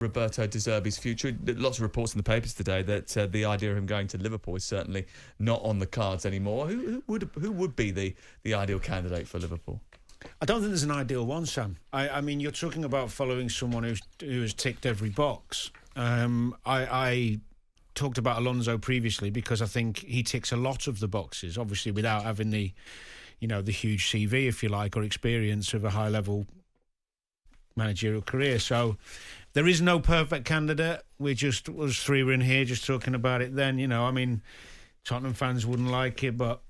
Roberto De Zerbi's future? Lots of reports in the papers today that the idea of him going to Liverpool is certainly not on the cards anymore. Who would be the ideal candidate for Liverpool? I don't think there's an ideal one, Sam. I mean, you're talking about following someone who has ticked every box. I talked about Alonso previously because I think he ticks a lot of the boxes, obviously without having the huge CV, if you like, or experience of a high-level managerial career. So there is no perfect candidate. Us three were in here just talking about it then. I mean, Tottenham fans wouldn't like it, but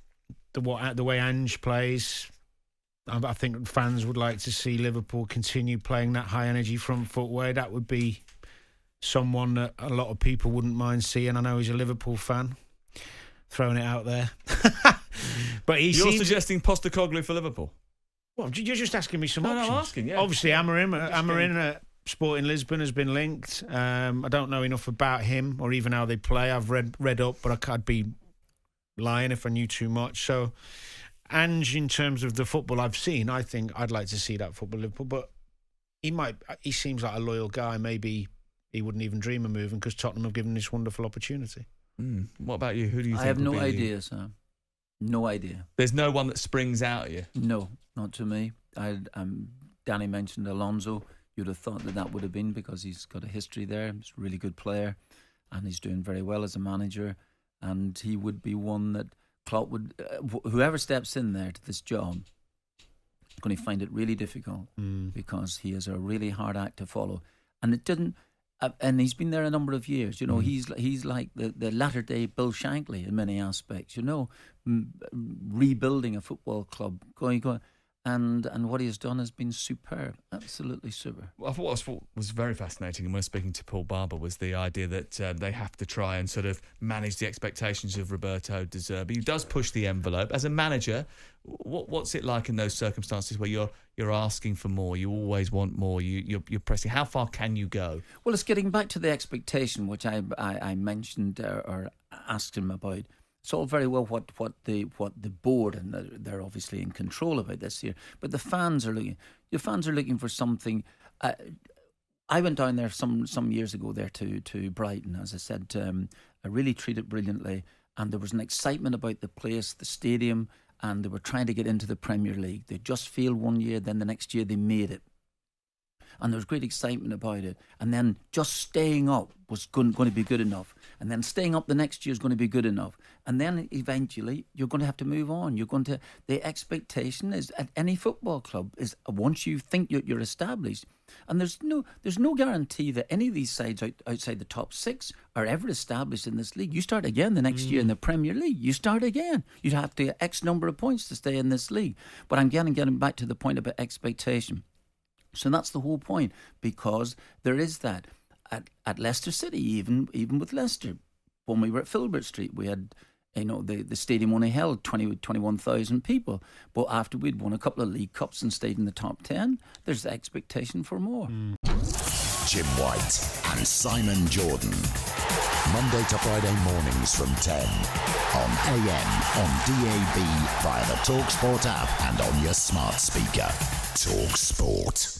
the way Ange plays, I think fans would like to see Liverpool continue playing that high-energy front foot way. That would be someone that a lot of people wouldn't mind seeing. I know he's a Liverpool fan, throwing it out there. But you're suggesting Postecoglou for Liverpool? Well, you're just asking me some options. No, I'm asking, yeah. Obviously, Amorim at Sporting Lisbon has been linked. I don't know enough about him or even how they play. I've read up, but I'd be lying if I knew too much. So, Ange, in terms of the football I've seen, I think I'd like to see that football Liverpool. But he seems like a loyal guy. Maybe he wouldn't even dream of moving because Tottenham have given this wonderful opportunity. What about you? Who do you think? I have no idea, Sam. No idea. There's no one that springs out at you? No, not to me. Danny mentioned Alonso. You'd have thought that would have been because he's got a history there. He's a really good player and he's doing very well as a manager. And he would be one that Klopp would... whoever steps in there to this job is going to find it really difficult because he is a really hard act to follow. And it didn't... and he's been there a number of years. He's like the latter day Bill Shankly in many aspects. Rebuilding a football club, going, and what he has done has been superb, absolutely superb. Well, what was very fascinating, and when speaking to Paul Barber, was the idea that they have to try and sort of manage the expectations of Roberto De Zerbi. He does push the envelope as a manager. What's it like in those circumstances where you're asking for more? You always want more. You're pressing. How far can you go? Well, it's getting back to the expectation, which I mentioned or asked him about. It's all very well what the board, and they're obviously in control about this here, but the fans are looking. The fans are looking for something. I went down there some years ago there to Brighton, as I said. I really treated brilliantly, and there was an excitement about the place, the stadium, and they were trying to get into the Premier League. They just failed one year, then the next year they made it. And there was great excitement about it. And then just staying up was going to be good enough. And then staying up the next year is going to be good enough. And then eventually you're going to have to move on. The expectation is at any football club is once you think you're established. And there's no guarantee that any of these sides outside the top six are ever established in this league. You start again the next year in the Premier League. You start again. You'd have to get X number of points to stay in this league. But I'm getting back to the point about expectation. So that's the whole point, because there is that. At Leicester City, even with Leicester, when we were at Filbert Street, we had, the stadium only held 21,000 people. But after we'd won a couple of League Cups and stayed in the top 10, there's the expectation for more. Jim White and Simon Jordan. Monday to Friday mornings from 10 on AM, on DAB, via the talkSPORT app and on your smart speaker. talkSPORT.